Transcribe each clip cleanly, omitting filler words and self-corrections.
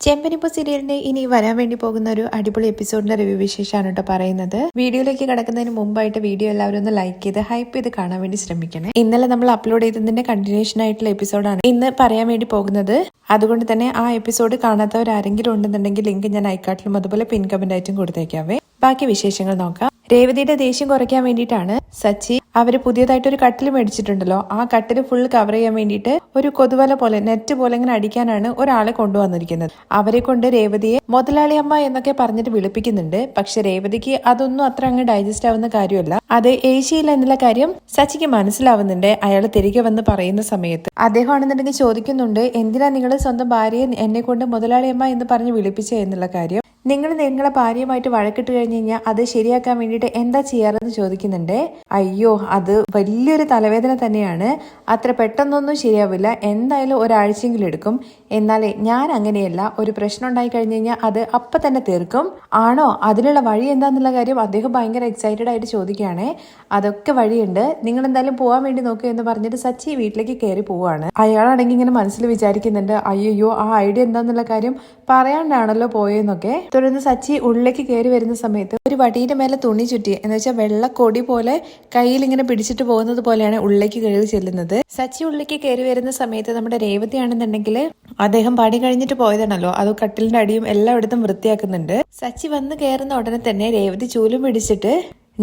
ചെമ്പനിപ്പൂ സീരിയലിന്റെ ഇനി വരാൻ വേണ്ടി പോകുന്ന ഒരു അടിപൊളി എപ്പിസോഡിന്റെ റിവ്യൂ വിശേഷമാണ് കേട്ടോ പറയുന്നത്. വീഡിയോയിലേക്ക് കടക്കുന്നതിന് മുമ്പായിട്ട് വീഡിയോ എല്ലാവരും ഒന്ന് ലൈക്ക് ചെയ്ത് ഹൈപ്പ് ചെയ്ത് കാണാൻ വേണ്ടി ശ്രമിക്കണേ. ഇന്നലെ നമ്മൾ അപ്ലോഡ് ചെയ്തതിന്റെ കണ്ടിന്യൂഷൻ ആയിട്ടുള്ള എപ്പിസോഡാണ് ഇന്ന് പറയാൻ വേണ്ടി പോകുന്നത്. അതുകൊണ്ട് തന്നെ ആ എപ്പിസോഡ് കാണാത്തവർ ആരെങ്കിലും ഉണ്ടെന്നുണ്ടെങ്കിൽ ലിങ്ക് ഞാൻ ഐക്കാർട്ടിലും അതുപോലെ പിൻ കമന്റ് ആയിട്ടും കൊടുത്തേക്കാവേ. ബാക്കി വിശേഷങ്ങൾ നോക്കാം. രേവതിയുടെ ദേഷ്യം കുറയ്ക്കാൻ വേണ്ടിയിട്ടാണ് സച്ചി അവര് പുതിയതായിട്ട് ഒരു കട്ടിൽ മേടിച്ചിട്ടുണ്ടല്ലോ, ആ കട്ടിൽ ഫുൾ കവർ ചെയ്യാൻ വേണ്ടിയിട്ട് ഒരു കൊതുവല പോലെ നെറ്റ് പോലെ ഇങ്ങനെ അടിക്കാനാണ് ഒരാളെ കൊണ്ടുവന്നിരിക്കുന്നത്. അവരെ കൊണ്ട് രേവതിയെ മുതലാളിയമ്മ എന്നൊക്കെ പറഞ്ഞിട്ട് വിളിപ്പിക്കുന്നുണ്ട്. പക്ഷെ രേവതിക്ക് അതൊന്നും അത്ര അങ്ങ് ഡൈജസ്റ്റ് ആവുന്ന കാര്യമല്ല. അത് ഏഷ്യയില്ല എന്നുള്ള കാര്യം സച്ചിക്ക് മനസ്സിലാവുന്നുണ്ട്. അയാൾ തിരികെ വന്ന് പറയുന്ന സമയത്ത് അദ്ദേഹം ആണെന്നുണ്ടെങ്കിൽ ചോദിക്കുന്നുണ്ട്, എന്തിനാ നിങ്ങൾ സ്വന്തം ഭാര്യയെ എന്നെ കൊണ്ട് മുതലാളിയമ്മ എന്ന് പറഞ്ഞ് വിളിപ്പിച്ചേ എന്നുള്ള കാര്യം. നിങ്ങൾ നിങ്ങളെ ഭാര്യയുമായിട്ട് വഴക്കിട്ട് കഴിഞ്ഞ് കഴിഞ്ഞാൽ അത് ശരിയാക്കാൻ വേണ്ടിയിട്ട് എന്താ ചെയ്യാറെന്ന് ചോദിക്കുന്നുണ്ട്. അയ്യോ, അത് വലിയൊരു തലവേദന തന്നെയാണ്. അത്ര പെട്ടെന്നൊന്നും ശരിയാവില്ല, എന്തായാലും ഒരാഴ്ചയെങ്കിലും എടുക്കും. എന്നാലേ ഞാൻ അങ്ങനെയല്ല, ഒരു പ്രശ്നം ഉണ്ടായി കഴിഞ്ഞ് കഴിഞ്ഞാൽ അത് അപ്പം തന്നെ തീർക്കും. ആണോ, അതിനുള്ള വഴി എന്താന്നുള്ള കാര്യം അദ്ദേഹം ഭയങ്കര എക്സൈറ്റഡ് ആയിട്ട് ചോദിക്കുകയാണേ. അതൊക്കെ വഴിയുണ്ട്, നിങ്ങൾ എന്തായാലും പോകാൻ വേണ്ടി നോക്കുക എന്ന് പറഞ്ഞിട്ട് സച്ചി വീട്ടിലേക്ക് കയറി പോവാണ്. അയാളാണെങ്കിൽ ഇങ്ങനെ മനസ്സിൽ വിചാരിക്കുന്നുണ്ട്, അയ്യോ ആ ഐഡിയ എന്താന്നുള്ള കാര്യം പറയാണ്ടാണല്ലോ പോയെന്നൊക്കെ. തുടർന്ന് സച്ചി ഉള്ളിലേക്ക് കയറി വരുന്ന സമയത്ത് ഒരു വടിയുടെ മേലെ തുണി ചുറ്റി, എന്ന് വെച്ചാൽ വെള്ളക്കൊടി പോലെ കയ്യിൽ ഇങ്ങനെ പിടിച്ചിട്ട് പോകുന്നത് പോലെയാണ് ഉള്ളിലേക്ക് കയറി ചെല്ലുന്നത്. സച്ചി ഉള്ളിലേക്ക് കയറി വരുന്ന സമയത്ത് നമ്മുടെ രേവതി ആണെന്നുണ്ടെങ്കിൽ അദ്ദേഹം പണി കഴിഞ്ഞിട്ട് പോയതാണല്ലോ, അത് കട്ടിലിന്റെ അടിയും എല്ലായിടത്തും വൃത്തിയാക്കുന്നുണ്ട്. സച്ചി വന്ന് കയറുന്ന ഉടനെ തന്നെ രേവതി ചൂലും പിടിച്ചിട്ട്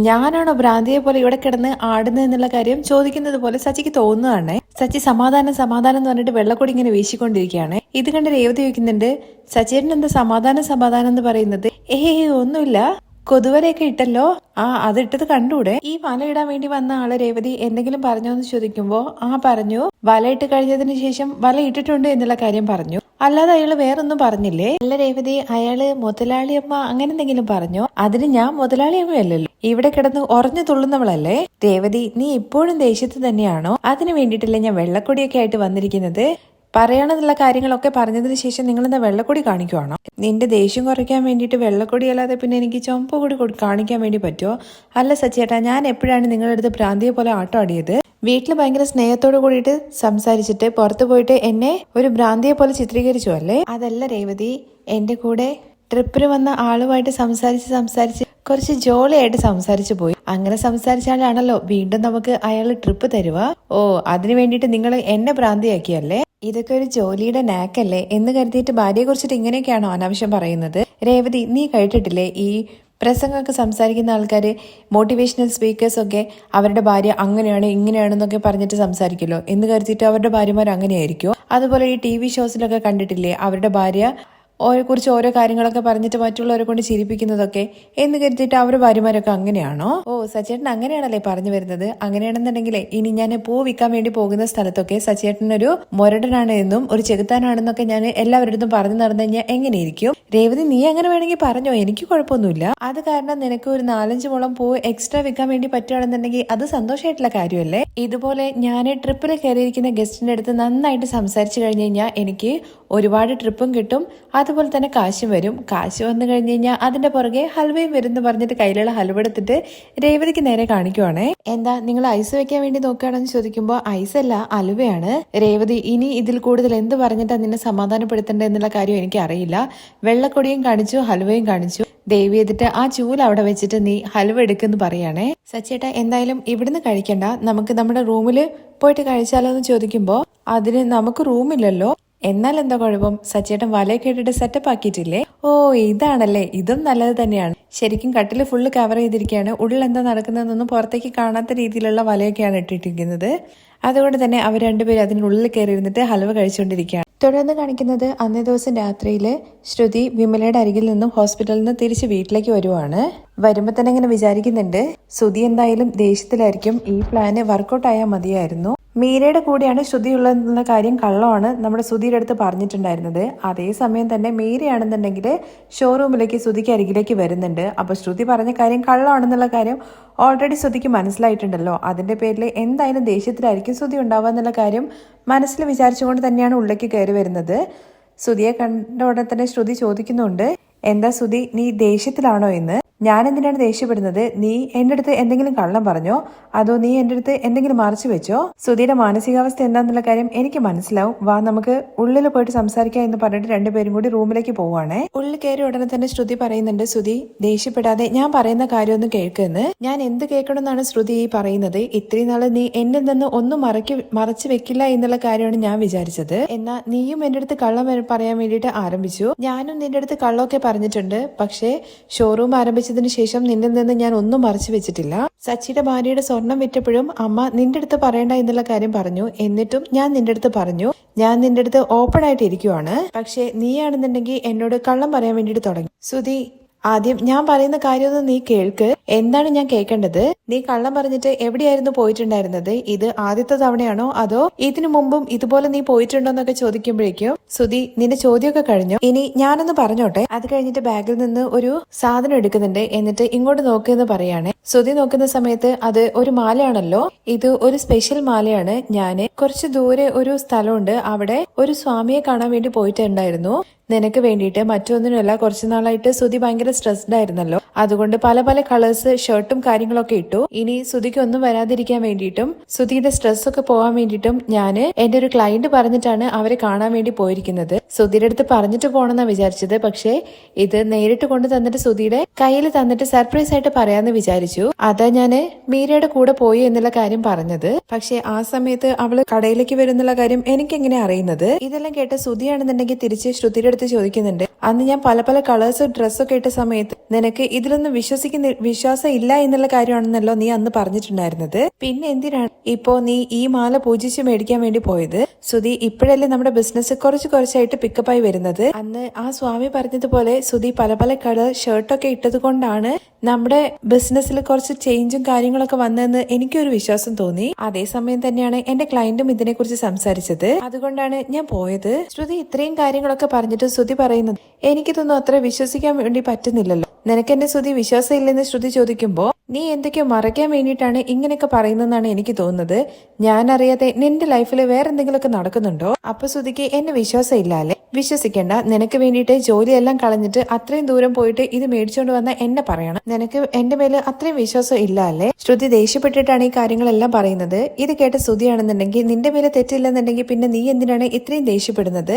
ഞാനാണോ ഭ്രാന്തിയെ പോലെ ഇവിടെ കിടന്ന് ആടുന്നത് എന്നുള്ള കാര്യം ചോദിക്കുന്നത് പോലെ സച്ചിക്ക് തോന്നുകയാണ്. സച്ചി സമാധാനം എന്ന് പറഞ്ഞിട്ട് വെള്ളക്കൊടി ഇങ്ങനെ വീശിക്കൊണ്ടിരിക്കുകയാണ്. ഇത് കണ്ട് രേവതി ചോദിക്കുന്നുണ്ട്, സച്ചേട്ടൻ എന്താ സമാധാനം എന്ന് പറയുന്നത്? ഒന്നുമില്ല, കൊതുവരെയൊക്കെ ഇട്ടല്ലോ. അതിട്ടത് കണ്ടൂടെ? ഈ വല ഇടാൻ വേണ്ടി വന്ന ആള് രേവതി എന്തെങ്കിലും പറഞ്ഞോ എന്ന് ചോദിക്കുമ്പോ പറഞ്ഞു, വല ഇട്ട് കഴിഞ്ഞതിന് ശേഷം വല ഇട്ടിട്ടുണ്ട് എന്നുള്ള കാര്യം പറഞ്ഞു. അല്ലാതെ അയാള് വേറൊന്നും പറഞ്ഞില്ലേ? അല്ല രേവതി, അയാള് മുതലാളിയമ്മ അങ്ങനെ എന്തെങ്കിലും പറഞ്ഞോ? അതിന് ഞാൻ മുതലാളിയമ്മയല്ലല്ലോ, ഇവിടെ കിടന്ന് ഉറഞ്ഞു തുള്ളുന്നവളല്ലേ. രേവതി, നീ ഇപ്പോഴും ദേഷ്യത്ത് തന്നെയാണോ? അതിന് വേണ്ടിയിട്ടല്ലേ ഞാൻ വെള്ളക്കൊടിയൊക്കെ ആയിട്ട് വന്നിരിക്കുന്നത്. പറയണമെന്നുള്ള കാര്യങ്ങളൊക്കെ പറഞ്ഞതിന് ശേഷം നിങ്ങൾ എന്താ വെള്ളക്കൊടി കാണിക്കുവാണോ? നിന്റെ ദേഷ്യം കുറയ്ക്കാൻ വേണ്ടിയിട്ട് വെള്ളക്കൊടി അല്ലാതെ പിന്നെ എനിക്ക് ചുമപ്പ് കൂടി കാണിക്കാൻ വേണ്ടി പറ്റുമോ? അല്ല സച്ചേട്ടാ, ഞാൻ എപ്പോഴാണ് നിങ്ങളുടെ അടുത്ത് ഭ്രാന്തിയെ പോലെ ആട്ടം ആടിയത്? വീട്ടിൽ ഭയങ്കര സ്നേഹത്തോട് കൂടിയിട്ട് സംസാരിച്ചിട്ട് പുറത്തു പോയിട്ട് എന്നെ ഒരു ഭ്രാന്തിയെ പോലെ ചിത്രീകരിച്ചു അല്ലേ? അതല്ല രേവതി, എന്റെ കൂടെ ട്രിപ്പിന് വന്ന ആളുമായിട്ട് സംസാരിച്ച് കുറച്ച് ജോളിയായിട്ട് സംസാരിച്ചു പോയി. അങ്ങനെ സംസാരിച്ചാലാണല്ലോ വീണ്ടും നമുക്ക് അയാൾ ട്രിപ്പ് തരുക. അതിനു വേണ്ടിയിട്ട് നിങ്ങൾ എന്നെ ഭ്രാന്തിയാക്കിയല്ലേ? ഇതൊക്കെ ഒരു ജോലിയുടെ നാക്കല്ലേ എന്ന് കരുതിയിട്ട് ഭാര്യയെ കുറിച്ചിട്ട് ഇങ്ങനെയൊക്കെയാണോ അനാവശ്യം പറയുന്നത്? രേവതി, നീ കേട്ടിട്ടില്ലേ ഈ പ്രസംഗമൊക്കെ സംസാരിക്കുന്ന ആൾക്കാർ, മോട്ടിവേഷണൽ സ്പീക്കേഴ്സ് ഒക്കെ അവരുടെ ഭാര്യ അങ്ങനെയാണ് ഇങ്ങനെയാണെന്നൊക്കെ പറഞ്ഞിട്ട് സംസാരിക്കുമല്ലോ എന്ന് കരുതിയിട്ട് അവരുടെ ഭാര്യമാർ അങ്ങനെയായിരിക്കും. അതുപോലെ ഈ TV ഷോസിലൊക്കെ കണ്ടിട്ടില്ലേ, അവരുടെ ഭാര്യ കുറിച്ച് ഓരോ കാര്യങ്ങളൊക്കെ പറഞ്ഞിട്ട് മറ്റുള്ളവരെ കൊണ്ട് ചിരിപ്പിക്കുന്നതൊക്കെ എന്ന് കരുതിയിട്ട് അവരുടെ ഭാര്യമാരൊക്കെ അങ്ങനെയാണോ? സച്ചേട്ടൻ അങ്ങനെയാണല്ലേ പറഞ്ഞു വരുന്നത്? അങ്ങനെയാണെന്നുണ്ടെങ്കിലേ ഇനി ഞാൻ പൂ വിൽക്കാൻ വേണ്ടി പോകുന്ന സ്ഥലത്തൊക്കെ സച്ചേട്ടനൊരു മൊരടനാണ് എന്നും ഒരു ചെകുത്താനാണെന്നൊക്കെ ഞാൻ എല്ലാവരുടെ പറഞ്ഞു നടന്നു കഴിഞ്ഞാൽ എങ്ങനെയിരിക്കും? രേവതി, നീ അങ്ങനെ വേണമെങ്കിൽ പറഞ്ഞോ, എനിക്ക് കുഴപ്പമൊന്നുമില്ല. അത് കാരണം നിനക്ക് ഒരു 4-5 മുളം പൂ എക്സ്ട്രാ വിൽക്കാൻ വേണ്ടി പറ്റുകയാണെന്നുണ്ടെങ്കിൽ അത് സന്തോഷമായിട്ടുള്ള കാര്യമല്ലേ? ഇതുപോലെ ഞാൻ ട്രിപ്പിൽ കയറിയിരിക്കുന്ന ഗസ്റ്റിന്റെ അടുത്ത് നന്നായിട്ട് സംസാരിച്ചു കഴിഞ്ഞു കഴിഞ്ഞാൽ എനിക്ക് ഒരുപാട് ട്രിപ്പും കിട്ടും, അതുപോലെ തന്നെ കാശും വരും. കാശ് വന്നു കഴിഞ്ഞു കഴിഞ്ഞാൽ അതിന്റെ പുറകെ ഹൽവയും വരും എന്ന് പറഞ്ഞിട്ട് കയ്യിലുള്ള ഹൽവ എടുത്തിട്ട് രേവതിക്ക് നേരെ കാണിക്കുവാണേ. എന്താ നിങ്ങൾ ഐസ് വെക്കാൻ വേണ്ടി നോക്കുകയാണെന്ന് ചോദിക്കുമ്പോൾ ഐസല്ല, അലുവയാണ്. രേവതി, ഇനി ഇതിൽ കൂടുതൽ എന്ത് പറഞ്ഞിട്ടാ നിന്നെ സമാധാനപ്പെടുത്തേണ്ടത് എന്നുള്ള കാര്യം എനിക്ക് അറിയില്ല. വെള്ളക്കൊടിയും കാണിച്ചു, ഹൽവയും കാണിച്ചു. ദയവ് ചെയ്തിട്ട് ആ ചൂല അവിടെ വെച്ചിട്ട് നീ ഹൽവ എടുക്കെന്ന് പറയാണേ. സച്ചേട്ടാ, എന്തായാലും ഇവിടുന്ന് കഴിക്കണ്ട, നമുക്ക് നമ്മുടെ റൂമിൽ പോയിട്ട് കഴിച്ചാലോ എന്ന് ചോദിക്കുമ്പോ അതിന് നമുക്ക് റൂമില്ലല്ലോ. എന്നാൽ എന്താ കുഴപ്പം, സച്ചേട്ടൻ വലയൊക്കെ ഇട്ടിട്ട് സെറ്റപ്പ് ആക്കിയിട്ടില്ലേ? ഇതാണല്ലേ, ഇതും നല്ലത് തന്നെയാണ്. ശരിക്കും കട്ടില് ഫുള്ള് കവർ ചെയ്തിരിക്കുകയാണ്. ഉള്ളിൽ എന്താ നടക്കുന്നതെന്നൊന്നും പുറത്തേക്ക് കാണാത്ത രീതിയിലുള്ള വലയൊക്കെയാണ് ഇട്ടിട്ടിരിക്കുന്നത്. അതുകൊണ്ട് തന്നെ അവർ രണ്ടുപേരും അതിനുള്ളിൽ കയറി ഇരുന്നിട്ട് ഹൽവ കഴിച്ചുകൊണ്ടിരിക്കുകയാണ്. തുടർന്ന് കാണിക്കുന്നത് അന്നേ ദിവസം രാത്രിയിൽ ശ്രുതി വിമലയുടെ അരികിൽ നിന്നും ഹോസ്പിറ്റലിൽ നിന്ന് തിരിച്ച് വീട്ടിലേക്ക് വരുവാണ്. വരുമ്പോ തന്നെ ഇങ്ങനെ വിചാരിക്കുന്നുണ്ട്, ശ്രുതി എന്തായാലും ദേഷ്യത്തിലായിരിക്കും, ഈ പ്ലാന് വർക്കൗട്ട് ആയാൽ മതിയായിരുന്നു. മീരയുടെ കൂടെയാണ് ശ്രുതി ഉള്ളതെന്നുള്ള കാര്യം കള്ളമാണ് നമ്മുടെ ശ്രുതിയുടെ അടുത്ത് പറഞ്ഞിട്ടുണ്ടായിരുന്നത്. അതേസമയം തന്നെ മീരയാണെന്നുണ്ടെങ്കിൽ ഷോറൂമിലേക്ക് ശ്രുതിക്ക് അരികിലേക്ക് വരുന്നുണ്ട്. അപ്പൊ ശ്രുതി പറഞ്ഞ കാര്യം കള്ളമാണെന്നുള്ള കാര്യം ഓൾറെഡി ശ്രുതിക്ക് മനസ്സിലായിട്ടുണ്ടല്ലോ. അതിന്റെ പേരിൽ എന്തായാലും ദേഷ്യത്തിലായിരിക്കും ശ്രുതി ഉണ്ടാവുക എന്നുള്ള കാര്യം മനസ്സിൽ വിചാരിച്ചുകൊണ്ട് തന്നെയാണ് ഉള്ളിലേക്ക് കയറി വരുന്നത്. ശ്രുതിയെ കണ്ട ഉടനെ തന്നെ ശ്രുതി ചോദിക്കുന്നുണ്ട്, എന്താ ശ്രുതി, നീ ദേഷ്യത്തിലാണോ എന്ന്? ഞാൻ എന്തിനാണ് ദേഷ്യപ്പെടുന്നത്? നീ എന്റെ അടുത്ത് എന്തെങ്കിലും കള്ളം പറഞ്ഞോ, അതോ നീ എന്റെ അടുത്ത് എന്തെങ്കിലും മറച്ചു വെച്ചോ? ശ്രുതിയുടെ മാനസികാവസ്ഥ എന്താന്നുള്ള കാര്യം എനിക്ക് മനസ്സിലാവും. വാ നമുക്ക് ഉള്ളിൽ പോയിട്ട് സംസാരിക്കാം എന്ന് പറഞ്ഞിട്ട് രണ്ടുപേരും കൂടി റൂമിലേക്ക് പോവാണ്. ഉള്ളിൽ കയറി ഉടനെ തന്നെ ശ്രുതി പറയുന്നുണ്ട്, ശ്രുതി ദേഷ്യപ്പെടാതെ ഞാൻ പറയുന്ന കാര്യമൊന്നും കേൾക്കുന്ന്. ഞാൻ എന്ത് കേൾക്കണമെന്നാണ് ശ്രുതി ഈ പറയുന്നത്? ഇത്രയും നാള് നീ എന്നിൽ നിന്ന് ഒന്നും മറച്ചു വെക്കില്ല എന്നുള്ള കാര്യമാണ് ഞാൻ വിചാരിച്ചത്. എന്നാ നീയും എന്റെ അടുത്ത് കള്ളം പറയാൻ വേണ്ടിയിട്ട് ആരംഭിച്ചു. ഞാനും നിന്റെ അടുത്ത് കള്ളമൊക്കെ പറഞ്ഞിട്ടുണ്ട്. പക്ഷേ ഷോറൂം ആരംഭിച്ചതിന് ശേഷം നിന്നിൽ നിന്ന് ഞാൻ ഒന്നും മറച്ചു വെച്ചിട്ടില്ല. സച്ചിയുടെ ഭാര്യയുടെ സ്വർണം വിറ്റപ്പോഴും അമ്മ നിന്റെ അടുത്ത് പറയണ്ട എന്നുള്ള കാര്യം പറഞ്ഞു. എന്നിട്ടും ഞാൻ നിന്റെ അടുത്ത് പറഞ്ഞു. ഞാൻ നിന്റെ അടുത്ത് ഓപ്പൺ ആയിട്ട് ഇരിക്കുവാണ്. പക്ഷെ നീയാണെന്നുണ്ടെങ്കിൽ എന്നോട് കള്ളം പറയാൻ വേണ്ടിയിട്ട് തുടങ്ങി. ശ്രുതി, ആദ്യം ഞാൻ പറയുന്ന കാര്യമൊന്ന് നീ കേൾക്ക്. എന്താണ് ഞാൻ കേൾക്കേണ്ടത്? നീ കള്ളം പറഞ്ഞിട്ട് എവിടെയായിരുന്നു പോയിട്ടുണ്ടായിരുന്നത്? ഇത് ആദ്യത്തെ തവണയാണോ അതോ ഇതിനു മുമ്പും ഇതുപോലെ നീ പോയിട്ടുണ്ടോ എന്നൊക്കെ ചോദിക്കുമ്പോഴേക്കും, ശ്രുതി നിന്റെ ചോദ്യമൊക്കെ കഴിഞ്ഞു, ഇനി ഞാനൊന്ന് പറഞ്ഞോട്ടെ. അത് കഴിഞ്ഞിട്ട് ബാഗിൽ നിന്ന് ഒരു സാധനം എടുക്കുന്നുണ്ട്. എന്നിട്ട് ഇങ്ങോട്ട് നോക്കുമെന്ന് പറയാണ്. ശ്രുതി നോക്കുന്ന സമയത്ത് അത് ഒരു മാലയാണല്ലോ. ഇത് ഒരു സ്പെഷ്യൽ മാലയാണ്. ഞാന് കുറച്ച് ദൂരെ ഒരു സ്ഥലമുണ്ട്, അവിടെ ഒരു സ്വാമിയെ കാണാൻ വേണ്ടി പോയിട്ടുണ്ടായിരുന്നു. നിനക്ക് വേണ്ടിയിട്ട്, മറ്റൊന്നിനുമല്ല. കുറച്ചു നാളായിട്ട് ശ്രുതി ഭയങ്കര സ്ട്രെസ്ഡ് ആയിരുന്നല്ലോ. അതുകൊണ്ട് പല പല കളേഴ്സ് ഷർട്ടും കാര്യങ്ങളൊക്കെ ഇട്ടു. ഇനി ശ്രുതിക്ക് ഒന്നും വരാതിരിക്കാൻ വേണ്ടിയിട്ടും ശ്രുതിയുടെ സ്ട്രെസ് ഒക്കെ പോകാൻ വേണ്ടിയിട്ടും ഞാന് എന്റെ ഒരു ക്ലയന്റ് പറഞ്ഞിട്ടാണ് അവരെ കാണാൻ വേണ്ടി പോയിരിക്കുന്നത്. ശ്രുതിയുടെ അടുത്ത് പറഞ്ഞിട്ട് പോകണമെന്നാ വിചാരിച്ചത്. പക്ഷേ ഇത് നേരിട്ട് കൊണ്ട് തന്നിട്ട് ശ്രുതിയുടെ കയ്യിൽ തന്നിട്ട് സർപ്രൈസ് ആയിട്ട് പറയാന്ന് വിചാരിച്ചു. അതാ ഞാന് മീരയുടെ കൂടെ പോയി എന്നുള്ള കാര്യം പറഞ്ഞത്. പക്ഷെ ആ സമയത്ത് അവള് കടയിലേക്ക് വരുന്നുള്ള കാര്യം എനിക്കെങ്ങനെ അറിയുന്നത്? ഇതെല്ലാം കേട്ട ശ്രുതിയാണെന്നുണ്ടെങ്കിൽ തിരിച്ച് ശ്രുതിയുടെ അടുത്ത് ചോദിക്കുന്നുണ്ട്, അന്ന് ഞാൻ പല പല കളേഴ്സ് ഡ്രസ്സൊക്കെ ഇട്ട സമയത്ത് നിനക്ക് ഇതിലൊന്നും വിശ്വാസം ഇല്ല എന്നുള്ള കാര്യമാണെന്നല്ലോ നീ അന്ന് പറഞ്ഞിട്ടുണ്ടായിരുന്നത്. പിന്നെ എന്തിനാണ് ഇപ്പോ നീ ഈ മാല പൂജിച്ച് മേടിക്കാൻ വേണ്ടി പോയത്? ശ്രുതി, ഇപ്പോഴല്ലേ നമ്മുടെ ബിസിനസ് കുറച്ചായിട്ട് പിക്കപ്പായി വരുന്നത്. അന്ന് ആ സ്വാമി പറഞ്ഞതുപോലെ ശ്രുതി പല പല കളർ ഷർട്ടൊക്കെ ഇട്ടത് കൊണ്ടാണ് നമ്മുടെ ബിസിനസ്സിൽ കുറച്ച് ചേഞ്ചും കാര്യങ്ങളൊക്കെ വന്നതെന്ന് എനിക്കൊരു വിശ്വാസം തോന്നി. അതേസമയം തന്നെയാണ് എന്റെ ക്ലയന്റും ഇതിനെക്കുറിച്ച് സംസാരിച്ചത്. അതുകൊണ്ടാണ് ഞാൻ പോയത്. ശ്രുതി ഇത്രയും കാര്യങ്ങളൊക്കെ പറഞ്ഞിട്ട് ശ്രുതി പറയുന്നത് എനിക്കിതൊന്നും അത്ര വിശ്വസിക്കാൻ വേണ്ടി പറ്റുന്നില്ലല്ലോ. നിനക്ക് എന്നെ ശ്രുതി വിശ്വാസം ഇല്ലെന്ന് ശ്രുതി ചോദിക്കുമ്പോ നീ എന്തൊക്കെയോ മറയ്ക്കാൻ വേണ്ടിയിട്ടാണ് ഇങ്ങനെയൊക്കെ പറയുന്നതെന്നാണ് എനിക്ക് തോന്നുന്നത്. ഞാൻ അറിയാതെ നിന്റെ ലൈഫിൽ വേറെ എന്തെങ്കിലുമൊക്കെ നടക്കുന്നുണ്ടോ? അപ്പൊ ശ്രുതിക്ക് എന്നെ വിശ്വാസം ഇല്ല അല്ലേ? വിശ്വസിക്കേണ്ട. നിനക്ക് വേണ്ടിയിട്ട് ജോലിയെല്ലാം കളഞ്ഞിട്ട് അത്രയും ദൂരം പോയിട്ട് ഇത് മേടിച്ചോണ്ട് വന്ന എന്നെ പറയണം. നിനക്ക് എന്റെ മേല് അത്രയും വിശ്വാസം ഇല്ല അല്ലേ? ശ്രുതി ദേഷ്യപ്പെട്ടിട്ടാണ് ഈ കാര്യങ്ങളെല്ലാം പറയുന്നത്. ഇത് കേട്ട ശ്രുതിയാണെന്നുണ്ടെങ്കിൽ നിന്റെ മേലെ തെറ്റില്ലെന്നുണ്ടെങ്കിൽ പിന്നെ നീ എന്തിനാണ് ഇത്രയും ദേഷ്യപ്പെടുന്നത്?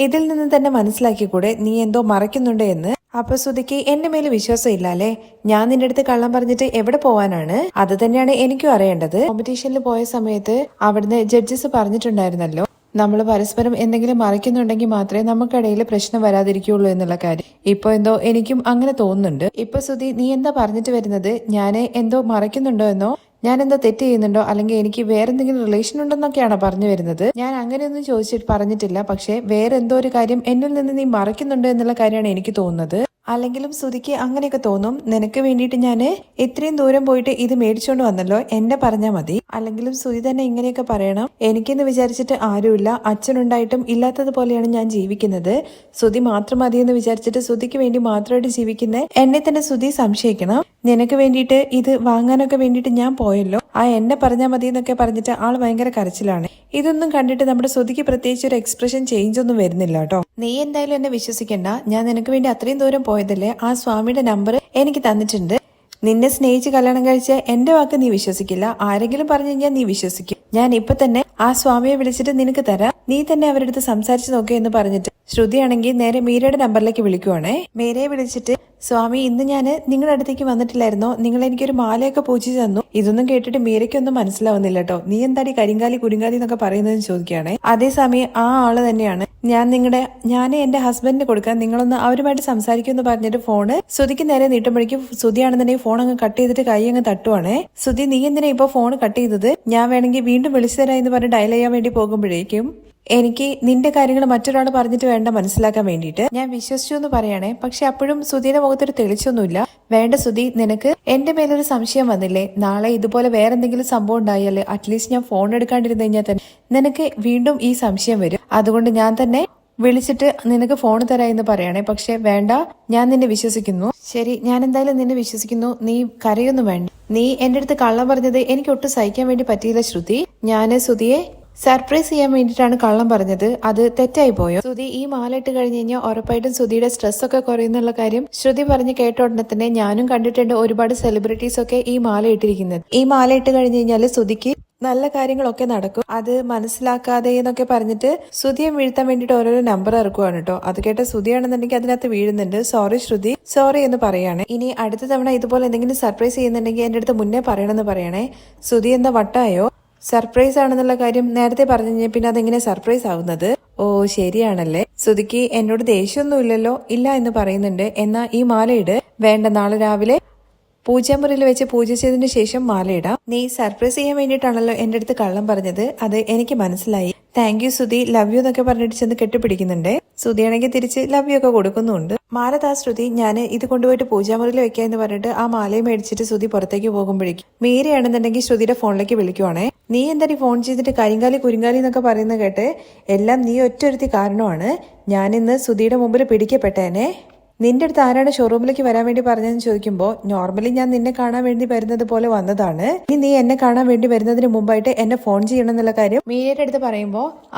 ഇതിൽ നിന്ന് തന്നെ മനസ്സിലാക്കിക്കൂടെ നീ എന്തോ മറയ്ക്കുന്നുണ്ട് എന്ന്? അപ്പൊ ശ്രുതിക്ക് എന്റെ മേല് വിശ്വാസം ഇല്ല അല്ലേ? ഞാൻ നിന്റെ അടുത്ത് കള്ളം പറഞ്ഞിട്ട് എവിടെ പോവാനാണ്? അത് തന്നെയാണ് എനിക്കും അറിയേണ്ടത്. കോമ്പറ്റീഷനിൽ പോയ സമയത്ത് അവിടുന്ന് ജഡ്ജസ് പറഞ്ഞിട്ടുണ്ടായിരുന്നല്ലോ, നമ്മൾ പരസ്പരം എന്തെങ്കിലും മറയ്ക്കുന്നുണ്ടെങ്കിൽ മാത്രമേ നമുക്കിടയിൽ പ്രശ്നം വരാതിരിക്കുള്ളൂ എന്നുള്ള കാര്യം. ഇപ്പൊ എന്തോ എനിക്കും അങ്ങനെ തോന്നുന്നുണ്ട്. ഇപ്പൊ ശ്രുതി, നീ എന്താ പറഞ്ഞിട്ട് വരുന്നത്? ഞാന് എന്തോ മറയ്ക്കുന്നുണ്ടോ എന്നോ, ഞാൻ എന്താ തെറ്റ് ചെയ്യുന്നുണ്ടോ, അല്ലെങ്കിൽ എനിക്ക് വേറെന്തെങ്കിലും റിലേഷൻ ഉണ്ടെന്നൊക്കെയാണോ പറഞ്ഞു വരുന്നത്? ഞാൻ അങ്ങനെയൊന്നും ചോദിച്ചിട്ട് പറഞ്ഞിട്ടില്ല. പക്ഷെ വേറെ എന്തോ ഒരു കാര്യം എന്നിൽ നിന്ന് നീ മറയ്ക്കുന്നുണ്ടോ എന്നുള്ള കാര്യമാണ് എനിക്ക് തോന്നുന്നത്. അല്ലെങ്കിലും ശ്രുതിക്ക് അങ്ങനെയൊക്കെ തോന്നും. നിനക്ക് വേണ്ടിയിട്ട് ഞാൻ ഇത്രയും ദൂരം പോയിട്ട് ഇത് മേടിച്ചോണ്ട് വന്നല്ലോ, എന്നെ പറഞ്ഞാൽ മതി. അല്ലെങ്കിലും ശ്രുതി തന്നെ ഇങ്ങനെയൊക്കെ പറയണം? എനിക്കെന്ന് വിചാരിച്ചിട്ട് ആരുമില്ല. അച്ഛനുണ്ടായിട്ടും ഇല്ലാത്തതുപോലെയാണ് ഞാൻ ജീവിക്കുന്നത്. ശ്രുതി മാത്രം മതിയെന്ന് വിചാരിച്ചിട്ട് ശ്രുതിക്ക് വേണ്ടി മാത്രമായിട്ട് ജീവിക്കുന്ന എന്നെ തന്നെ ശ്രുതി സംശയിക്കണം. നിനക്ക് വേണ്ടിയിട്ട് ഇത് വാങ്ങാനൊക്കെ വേണ്ടിയിട്ട് ഞാൻ പോയല്ലോ, ആ എന്നെ പറഞ്ഞാൽ മതി എന്നൊക്കെ പറഞ്ഞിട്ട് ആള് ഭയങ്കര കരച്ചിലാണ്. ഇതൊന്നും കണ്ടിട്ട് നമ്മുടെ ശ്രുതിക്ക് പ്രത്യേകിച്ച് ഒരു എക്സ്പ്രഷൻ ചേഞ്ച് ഒന്നും വരുന്നില്ല കേട്ടോ. നീ എന്തായാലും എന്നെ വിശ്വസിക്കണ്ട. ഞാൻ നിനക്ക് വേണ്ടി അത്രയും ദൂരം പോയതല്ലേ. ആ സ്വാമിയുടെ നമ്പർ എനിക്ക് തന്നിട്ടുണ്ട്. നിന്നെ സ്നേഹിച്ച് കല്യാണം കഴിച്ച എന്റെ വാക്ക് നീ വിശ്വസിക്കില്ല. ആരെങ്കിലും പറഞ്ഞു കഴിഞ്ഞാൽ നീ വിശ്വസിക്കും. ഞാൻ ഇപ്പൊ തന്നെ ആ സ്വാമിയെ വിളിച്ചിട്ട് നിനക്ക് തരാം. നീ തന്നെ അവരുടെ അടുത്ത് സംസാരിച്ചു നോക്കുക എന്ന് പറഞ്ഞിട്ട് ശ്രുതിയാണെങ്കിൽ നേരെ മീരയുടെ നമ്പറിലേക്ക് വിളിക്കുവാണേ. മീരയെ വിളിച്ചിട്ട്, സ്വാമി ഇന്ന് ഞാൻ നിങ്ങളുടെ അടുത്തേക്ക് വന്നിട്ടില്ലായിരുന്നോ? നിങ്ങൾ എനിക്കൊരു മാലയൊക്കെ പൂജിച്ചു തന്നു. ഇതൊന്നും കേട്ടിട്ട് മീരയ്ക്കൊന്നും മനസ്സിലാവുന്നില്ല കേട്ടോ. നീ എന്താടി കരിങ്കാലി കുരുങ്കാലി എന്നൊക്കെ പറയുന്നതെന്ന് ചോദിക്കുകയാണേ. അതേസമയം ആ ആള് തന്നെയാണ് ഞാൻ എന്റെ ഹസ്ബൻഡിന് കൊടുക്കാൻ, നിങ്ങളൊന്ന് അവരുമായിട്ട് സംസാരിക്കുമെന്ന് പറഞ്ഞിട്ട് ഫോണ് ശ്രുതിക്ക് നേരെ നീട്ടുമ്പോഴേക്കും ശ്രുതിയാണെന്നുണ്ടെങ്കിൽ ഫോൺ അങ്ങ് കട്ട് ചെയ്തിട്ട് കൈ അങ്ങ് തട്ടുവാണേ. ശ്രുതി, നീ എന്തിനാ ഇപ്പൊ ഫോൺ കട്ട് ചെയ്തത്? ഞാൻ വേണമെങ്കിൽ വീണ്ടും വിളിച്ചു തരാം എന്ന് പറഞ്ഞ് ഡയൽ ചെയ്യാൻ വേണ്ടി പോകുമ്പോഴേക്കും എനിക്ക് നിന്റെ കാര്യങ്ങൾ മറ്റൊരാൾ പറഞ്ഞിട്ട് വേണ്ട മനസ്സിലാക്കാൻ വേണ്ടിയിട്ട് ഞാൻ വിശ്വസിച്ചു എന്ന് പറയണേ. പക്ഷെ അപ്പോഴും ശ്രുതിയുടെ മുഖത്തൊരു തെളിച്ചൊന്നുമില്ല. വേണ്ട ശ്രുതി, നിനക്ക് എന്റെ മേലൊരു സംശയം വന്നില്ലേ? നാളെ ഇതുപോലെ വേറെ എന്തെങ്കിലും സംഭവം ഉണ്ടായാലേ അറ്റ്ലീസ്റ്റ് ഞാൻ ഫോൺ എടുക്കാണ്ടിരുന്നു കഴിഞ്ഞാൽ തന്നെ നിനക്ക് വീണ്ടും ഈ സംശയം വരും. അതുകൊണ്ട് ഞാൻ തന്നെ വിളിച്ചിട്ട് നിനക്ക് ഫോൺ തരാം എന്ന് പറയണേ. പക്ഷെ വേണ്ട, ഞാൻ നിന്നെ വിശ്വസിക്കുന്നു. ശരി, ഞാൻ എന്തായാലും നിന്നെ വിശ്വസിക്കുന്നു. നീ കരയൊന്നും വേണ്ട. നീ എന്റെ അടുത്ത് കള്ളം പറഞ്ഞത് എനിക്ക് ഒട്ടും സഹിക്കാൻ വേണ്ടി പറ്റിയില്ല ശ്രുതി. ഞാന് ശ്രുതിയെ സർപ്രൈസ് ചെയ്യാൻ വേണ്ടിയിട്ടാണ് കള്ളം പറഞ്ഞത്, അത് തെറ്റായി പോയോ? ശ്രുതി ഈ മാല ഇട്ട് കഴിഞ്ഞ് കഴിഞ്ഞാൽ ഉറപ്പായിട്ടും ശ്രുതിയുടെ സ്ട്രെസ് ഒക്കെ കുറയുന്നുള്ള കാര്യം ശ്രുതി പറഞ്ഞ് കേട്ട ഉടനെ തന്നെ ഞാനും കണ്ടിട്ടുണ്ട് ഒരുപാട് സെലിബ്രിറ്റീസ് ഒക്കെ ഈ മാല ഇട്ടിരിക്കുന്നത്. ഈ മാല ഇട്ട് കഴിഞ്ഞ് കഴിഞ്ഞാൽ ശ്രുതിക്ക് നല്ല കാര്യങ്ങളൊക്കെ നടക്കും, അത് മനസ്സിലാക്കാതെ എന്നൊക്കെ പറഞ്ഞിട്ട് ശ്രുതിയെ വീഴ്ത്താൻ വേണ്ടിയിട്ട് ഓരോരോ നമ്പർ ഇറക്കുവാണ് കേട്ടോ. അത് കേട്ട ശ്രുതിയാണെന്നുണ്ടെങ്കിൽ അതിനകത്ത് വീഴുന്നുണ്ട്. സോറി ശ്രുതി, സോറി എന്ന് പറയാണ്. ഇനി അടുത്ത തവണ ഇതുപോലെ എന്തെങ്കിലും സർപ്രൈസ് ചെയ്യുന്നുണ്ടെങ്കിൽ എന്റെ അടുത്ത് മുന്നേ പറയണമെന്ന് പറയണേ. ശ്രുതി എന്താ വട്ടായോ? സർപ്രൈസ് ആണെന്നുള്ള കാര്യം നേരത്തെ പറഞ്ഞു കഴിഞ്ഞാൽ പിന്നെ അതെങ്ങനെ സർപ്രൈസ് ആവുന്നത്? ഓ ശരിയാണല്ലേ. ശ്രുതിക്ക് എന്നോട് ദേഷ്യമൊന്നുമില്ലല്ലോ? ഇല്ല എന്ന് പറയുന്നുണ്ട്. എന്നാ ഈ മാലയിട്. വേണ്ട, നാളെ രാവിലെ പൂജാമുറിയിൽ വെച്ച് പൂജിച്ചതിന് ശേഷം മാലയിടാം. നീ സർപ്രൈസ് ചെയ്യാൻ വേണ്ടിയിട്ടാണല്ലോ എന്റെ അടുത്ത് കള്ളം പറഞ്ഞത്, അത് എനിക്ക് മനസ്സിലായി. Thank you Shruti, love you എന്നൊക്കെ പറഞ്ഞിട്ട് ചെന്ന് കെട്ടിപ്പിടിക്കുന്നുണ്ട്. ശ്രുതിയാണെങ്കിൽ തിരിച്ച് ലവ് യു ഒക്കെ കൊടുക്കുന്നുണ്ട്. മാലതാ ശ്രുതി, ഞാൻ ഇത് കൊണ്ടുപോയിട്ട് പൂജാമുറിയിൽ വെക്കുക എന്ന് പറഞ്ഞിട്ട് ആ മാലയും മേടിച്ചിട്ട് ശ്രുതി പുറത്തേക്ക് പോകുമ്പോഴേക്കും മീരയാണെന്നുണ്ടെങ്കിൽ ശ്രുതിയുടെ ഫോണിലേക്ക് വിളിക്കുവാണേ. നീ എന്താ ഫോൺ ചെയ്തിട്ട് കരിങ്കാലി കുരിങ്കാലി എന്നൊക്കെ പറയുന്നത് കേട്ട് എല്ലാം നീ ഒറ്റൊരുത്തി കാരണമാണ്. ഞാനിന്ന് ശ്രുതിയുടെ മുമ്പിൽ പിടിക്കപ്പെട്ടേനെ. നിന്റെ അടുത്ത് ആരാണ് ഷോറൂമിലേക്ക് വരാൻ വേണ്ടി പറഞ്ഞതെന്ന് ചോദിക്കുമ്പോൾ നോർമലി ഞാൻ നിന്നെ കാണാൻ വേണ്ടി വരുന്നത് പോലെ വന്നതാണ്. നീ എന്നെ കാണാൻ വേണ്ടി വരുന്നതിന് മുമ്പായിട്ട് എന്നെ ഫോൺ ചെയ്യണം എന്നുള്ള കാര്യം മീരയുടെ അടുത്ത് പറയുമ്പോൾ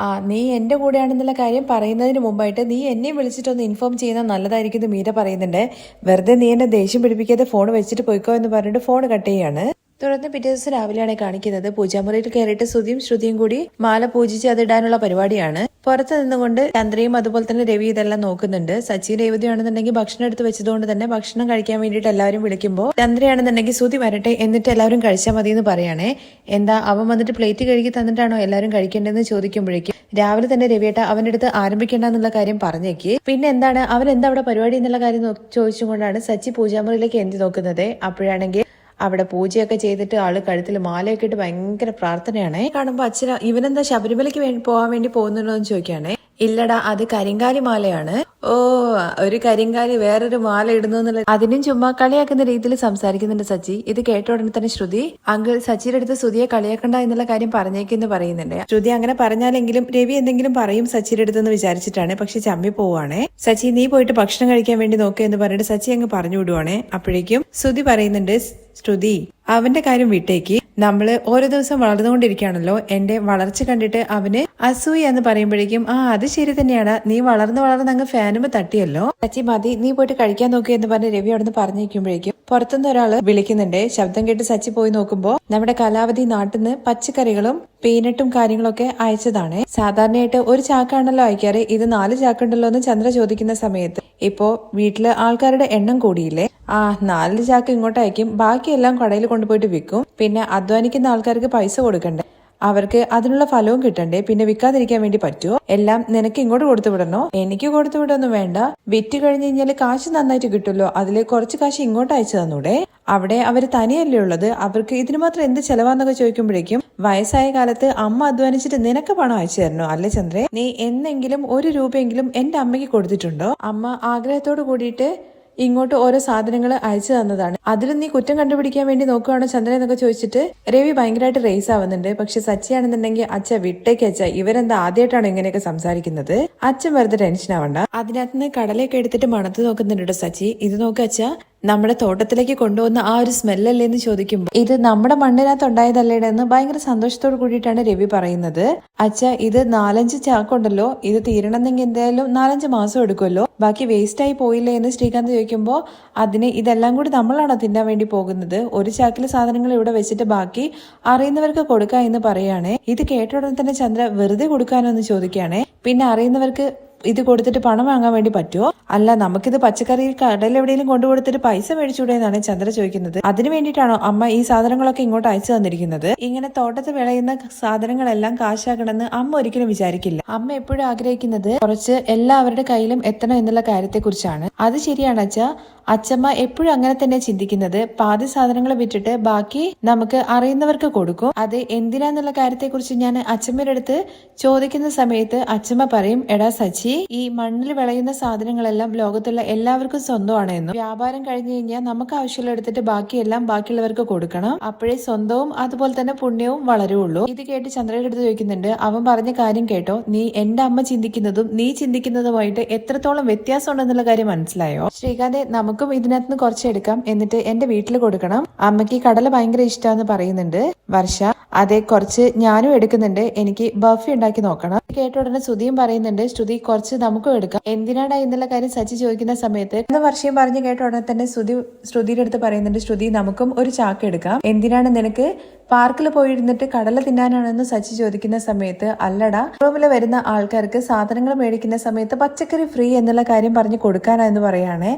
നീ എന്റെ കൂടെയാണെന്നുള്ള കാര്യം പറയുന്നതിന് മുമ്പായിട്ട് നീ എന്നെ വിളിച്ചിട്ടൊന്ന് ഇൻഫോം ചെയ്യുന്നത് നല്ലതായിരിക്കും മീര പറയുന്നുണ്ട്. വെറുതെ നീ എന്നെ ദേഷ്യം പിടിപ്പിക്കാതെ ഫോൺ വെച്ചിട്ട് പോയിക്കോ എന്ന് പറഞ്ഞിട്ട് ഫോൺ കട്ട് ചെയ്യാണ്. തുടർന്ന് പിറ്റേ ദിവസം രാവിലെയാണ് കാണിക്കുന്നത്. പൂജാമുറിയിൽ കയറിയിട്ട് ശ്രുതിയും കൂടി മാല പൂജിച്ച് അതിടാനുള്ള പരിപാടിയാണ്. പുറത്ത് നിന്നുകൊണ്ട് ചന്ദ്രയും അതുപോലെ തന്നെ രവി ഇതെല്ലാം നോക്കുന്നുണ്ട്. സച്ചി രേവതിയാണെന്നുണ്ടെങ്കിൽ ഭക്ഷണം എടുത്ത് വെച്ചതുകൊണ്ട് തന്നെ ഭക്ഷണം കഴിക്കാൻ വേണ്ടിയിട്ട് എല്ലാവരും വിളിക്കുമ്പോൾ ചന്ദ്രയാണെന്നുണ്ടെങ്കിൽ ശ്രുതി വരട്ടെ എന്നിട്ട് എല്ലാവരും കഴിച്ചാൽ മതി എന്ന് പറയണേ. എന്താ അവൻ വന്നിട്ട് പ്ലേറ്റ് കഴുകി തന്നിട്ടാണോ എല്ലാവരും കഴിക്കേണ്ടതെന്ന് ചോദിക്കുമ്പോഴേക്കും രാവിലെ തന്നെ രവിയേട്ട അവന്റെ അടുത്ത് ആരംഭിക്കേണ്ട എന്നുള്ള കാര്യം പറഞ്ഞേക്ക്. പിന്നെ എന്താണ് അവൻ എന്താ അവിടെ പരിപാടി എന്നുള്ള കാര്യം ചോദിച്ചുകൊണ്ടാണ് സച്ചി പൂജാമുറിയിലേക്ക് എന്തി നോക്കുന്നത്. അപ്പോഴാണെങ്കിൽ അവിടെ പൂജയൊക്കെ ചെയ്തിട്ട് ആള് കഴുത്തിൽ മാലയൊക്കെ ഇട്ട് ഭയങ്കര പ്രാർത്ഥനയാണ്. കാണുമ്പോ അച്ഛന ഇവനെന്താ ശബരിമലയ്ക്ക് പോകാൻ വേണ്ടി പോകുന്നുണ്ടോ എന്ന് ചോദിക്കുകയാണെ. ഇല്ലടാ, അത് കരിങ്കാലി മാലയാണ്. ഓ, ഒരു കരിങ്കാലി വേറൊരു മാല ഇടുന്നു എന്നുള്ള അതിനും ചുമ്മാ കളിയാക്കുന്ന രീതിയിൽ സംസാരിക്കുന്നുണ്ട് സച്ചി. ഇത് കേട്ട ഉടനെ തന്നെ ശ്രുതി അങ്കിൾ സച്ചിയുടെ അടുത്ത് ശ്രുതിയെ കളിയാക്കണ്ട എന്നുള്ള കാര്യം പറഞ്ഞേക്കെന്ന് പറയുന്നുണ്ട്. ശ്രുതി അങ്ങനെ പറഞ്ഞാലെങ്കിലും രവി എന്തെങ്കിലും പറയും സച്ചിയുടെ അടുത്തെന്ന് വിചാരിച്ചിട്ടാണ്. പക്ഷെ ചമ്മി പോവാണേ. സച്ചി നീ പോയിട്ട് ഭക്ഷണം കഴിക്കാൻ വേണ്ടി നോക്കുക എന്ന് പറഞ്ഞിട്ട് സച്ചി അങ്ങ് പറഞ്ഞു വിടുവാണേ. അപ്പോഴേക്കും ശ്രുതി പറയുന്നുണ്ട്, ശ്രുതി അവന്റെ കാര്യം വിട്ടേക്ക്, നമ്മള് ഓരോ ദിവസം വളർന്നുകൊണ്ടിരിക്കുകയാണല്ലോ. എന്റെ വളർച്ച കണ്ടിട്ട് അവന് അസൂയ എന്ന് പറയുമ്പോഴേക്കും അത് ശരി തന്നെയാണ്, നീ വളർന്ന് അങ്ങ് ഫാനുമ്പ് തട്ടിയല്ലോ. സച്ചി മതി, നീ പോയിട്ട് കഴിക്കാൻ നോക്കുക എന്ന് പറഞ്ഞ് രവി അവിടെ നിന്ന് പറഞ്ഞിരിക്കുമ്പോഴേക്കും പുറത്തുനിന്ന് ഒരാള് വിളിക്കുന്നുണ്ട്. ശബ്ദം കേട്ട് സച്ചി പോയി നോക്കുമ്പോ നമ്മുടെ കലാവധി നാട്ടിൽ നിന്ന് പച്ചക്കറികളും പീനട്ടും കാര്യങ്ങളൊക്കെ അയച്ചതാണ്. സാധാരണയായിട്ട് ഒരു ചാക്കാണല്ലോ അയക്കാറ്, ഇത് 4 ചാക്കുണ്ടല്ലോ എന്ന് ചന്ദ്ര ചോദിക്കുന്ന സമയത്ത് ഇപ്പോ വീട്ടില് ആൾക്കാരുടെ എണ്ണം കൂടിയില്ലേ, 4 ചാക്ക് ഇങ്ങോട്ട് അയക്കും, ബാക്കിയെല്ലാം കടയിൽ കൊണ്ടുപോയിട്ട് വിൽക്കും. പിന്നെ അധ്വാനിക്കുന്ന ആൾക്കാർക്ക് പൈസ കൊടുക്കണ്ടേ, അവർക്ക് അതിനുള്ള ഫലവും കിട്ടണ്ടേ, പിന്നെ വിൽക്കാതിരിക്കാൻ വേണ്ടി പറ്റുമോ? എല്ലാം നിനക്ക് ഇങ്ങോട്ട് കൊടുത്തു വിടണോ? എനിക്ക് കൊടുത്തു വിടൊന്നും വേണ്ട, വിറ്റ് കഴിഞ്ഞ് കഴിഞ്ഞാല് കാശ് നന്നായിട്ട് കിട്ടുമല്ലോ, അതില് കുറച്ച് കാശ് ഇങ്ങോട്ട് അയച്ചു തന്നൂടെ? അവിടെ അവര് തനിയല്ലേ ഉള്ളത്, അവർക്ക് ഇതിന് മാത്രം എന്ത് ചെലവാന്നൊക്കെ ചോദിക്കുമ്പോഴേക്കും വയസ്സായ കാലത്ത് അമ്മ അധ്വാനിച്ചിട്ട് നിനക്ക് പണം അയച്ചു തരണോ? അല്ലേ ചന്ദ്രേ, നീ എന്നെങ്കിലും 1 രൂപയെങ്കിലും എന്റെ അമ്മയ്ക്ക് കൊടുത്തിട്ടുണ്ടോ? അമ്മ ആഗ്രഹത്തോട് കൂടിയിട്ട് ഇങ്ങോട്ട് ഓരോ സാധനങ്ങൾ അയച്ചു തന്നതാണ്, അതിലും നീ കുറ്റം കണ്ടുപിടിക്കാൻ വേണ്ടി നോക്കുകയാണോ ചന്ദ്രൻ എന്നൊക്കെ ചോദിച്ചിട്ട് രവി ഭയങ്കരമായിട്ട് റേസ് ആവുന്നുണ്ട്. പക്ഷെ സച്ചിയാണെന്നുണ്ടെങ്കിൽ അച്ഛ വിട്ടേക്ക് അച്ഛ, ഇവരെന്താ ആദ്യമായിട്ടാണ് ഇങ്ങനെയൊക്കെ സംസാരിക്കുന്നത്, അച്ഛൻ വെറുതെ ടെൻഷൻ ആവണ്ട. അതിനകത്ത് നിന്ന് കടലയൊക്കെ എടുത്തിട്ട് മണത്ത് നോക്കുന്നുണ്ട് സച്ചി. ഇത് നോക്ക അച്ഛ, നമ്മുടെ തോട്ടത്തിലേക്ക് കൊണ്ടുവന്ന ആ ഒരു സ്മെല്ലല്ലേ എന്ന് ചോദിക്കുമ്പോൾ ഇത് നമ്മുടെ മണ്ണിനകത്ത് ഉണ്ടായതല്ലേടെ എന്ന് ഭയങ്കര സന്തോഷത്തോട് കൂടിയിട്ടാണ് രവി പറയുന്നത്. അച്ഛ, ഇത് 4-5 ചാക്കുണ്ടല്ലോ, ഇത് തീരണമെന്നെങ്കിൽ എന്തായാലും 4-5 മാസം എടുക്കുമല്ലോ, ബാക്കി വേസ്റ്റ് ആയി പോയില്ലേ എന്ന് ശ്രീകാന്ത് ചോദിക്കുമ്പോൾ അതിന് ഇതെല്ലാം കൂടി നമ്മളാണോ തിന്നാൻ വേണ്ടി പോകുന്നത്, ഒരു ചാക്കിലെ സാധനങ്ങൾ ഇവിടെ വെച്ചിട്ട് ബാക്കി അറിയുന്നവർക്ക് കൊടുക്കാം എന്ന് പറയുകയാണെ. ഇത് കേട്ട ഉടനെ തന്നെ ചന്ദ്ര വെറുതെ കൊടുക്കാനോ എന്ന് ചോദിക്കുകയാണെ. പിന്നെ അറിയുന്നവർക്ക് ഇത് കൊടുത്തിട്ട് പണം വാങ്ങാൻ വേണ്ടി പറ്റുമോ? അല്ല, നമുക്കിത് പച്ചക്കറി കടയിൽ എവിടെയെങ്കിലും കൊണ്ടുകൊടുത്തിട്ട് പൈസ മേടിച്ചൂടെ എന്നാണ് ചന്ദ്ര ചോദിക്കുന്നത്. അതിനു വേണ്ടിയിട്ടാണോ അമ്മ ഈ സാധനങ്ങളൊക്കെ ഇങ്ങോട്ട് അയച്ചു തന്നിരിക്കുന്നത്? ഇങ്ങനെ തോട്ടത്തിൽ വിളയുന്ന സാധനങ്ങളെല്ലാം കാശാക്കണമെന്ന് അമ്മ ഒരിക്കലും വിചാരിക്കില്ല. അമ്മ എപ്പോഴും ആഗ്രഹിക്കുന്നത് കുറച്ച് എല്ലാവരുടെ കയ്യിലും എത്തണം എന്നുള്ള കാര്യത്തെ കുറിച്ചാണ്. അത് ശരിയാണ് അച്ഛാ, അച്ഛമ്മ എപ്പോഴും അങ്ങനെ തന്നെ ചിന്തിക്കുന്നത്. പാതി സാധനങ്ങൾ വിറ്റിട്ട് ബാക്കി നമുക്ക് അറിയുന്നവർക്ക് കൊടുക്കും. അത് എന്തിനാന്നുള്ള കാര്യത്തെ കുറിച്ച് ഞാൻ അച്ഛമ്മയുടെ അടുത്ത് ചോദിക്കുന്ന സമയത്ത് അച്ഛമ്മ പറയും, എടാ സച്ചി, അമ്മയ്ക്ക് ഈ മണ്ണിൽ വിളയുന്ന സാധനങ്ങളെല്ലാം ലോകത്തുള്ള എല്ലാവർക്കും സ്വന്തമാണ് എന്നും വ്യാപാരം കഴിഞ്ഞു കഴിഞ്ഞാൽ നമുക്ക് ആവശ്യമുള്ള എടുത്തിട്ട് ബാക്കിയെല്ലാം ബാക്കിയുള്ളവർക്ക് കൊടുക്കണം, അപ്പോഴേ സ്വന്തവും അതുപോലെ തന്നെ പുണ്യവും വളരുള്ളൂ. ഇത് കേട്ട് ചന്ദ്രയുടെ അടുത്ത് ചോദിക്കുന്നുണ്ട്, അവൻ പറഞ്ഞ കാര്യം കേട്ടോ, നീ എന്റെ അമ്മ ചിന്തിക്കുന്നതും നീ ചിന്തിക്കുന്നതുമായിട്ട് എത്രത്തോളം വ്യത്യാസം ഉണ്ടെന്നുള്ള കാര്യം മനസ്സിലായോ? ശ്രീകാന്ത്, നമുക്കും ഇതിനകത്ത് കുറച്ച് എടുക്കാം, എന്നിട്ട് എന്റെ വീട്ടിൽ കൊടുക്കണം. അമ്മയ്ക്ക് കടല ഭയങ്കര ഇഷ്ടമാണെന്ന് പറയുന്നുണ്ട് വർഷ. അതെ, കുറച്ച് ഞാനും എടുക്കുന്നുണ്ട്, എനിക്ക് ബർഫി ഉണ്ടാക്കി നോക്കണം. കേട്ട ഉടനെ ശ്രുതിയും പറയുന്നുണ്ട്, ശ്രുതി കുറച്ച് നമുക്കും എടുക്കാം. എന്തിനാടാ എന്നുള്ള കാര്യം സച്ചി ചോദിക്കുന്ന സമയത്ത് വർഷയും പറഞ്ഞു കേട്ട ഉടനെ തന്നെ ശ്രുതിയുടെ അടുത്ത് പറയുന്നുണ്ട്, ശ്രുതി നമുക്കും ഒരു ചാക്ക് എടുക്കാം. എന്തിനാണ് നിനക്ക് പാർക്കിൽ പോയിരുന്നിട്ട് കടല തിന്നാനാണെന്ന് സച്ചി ചോദിക്കുന്ന സമയത്ത്, അല്ലടാ റൂമിൽ വരുന്ന ആൾക്കാർക്ക് സാധനങ്ങൾ മേടിക്കുന്ന സമയത്ത് പച്ചക്കറി ഫ്രീ എന്നുള്ള കാര്യം പറഞ്ഞു കൊടുക്കാനാന്ന് പറയാണ്.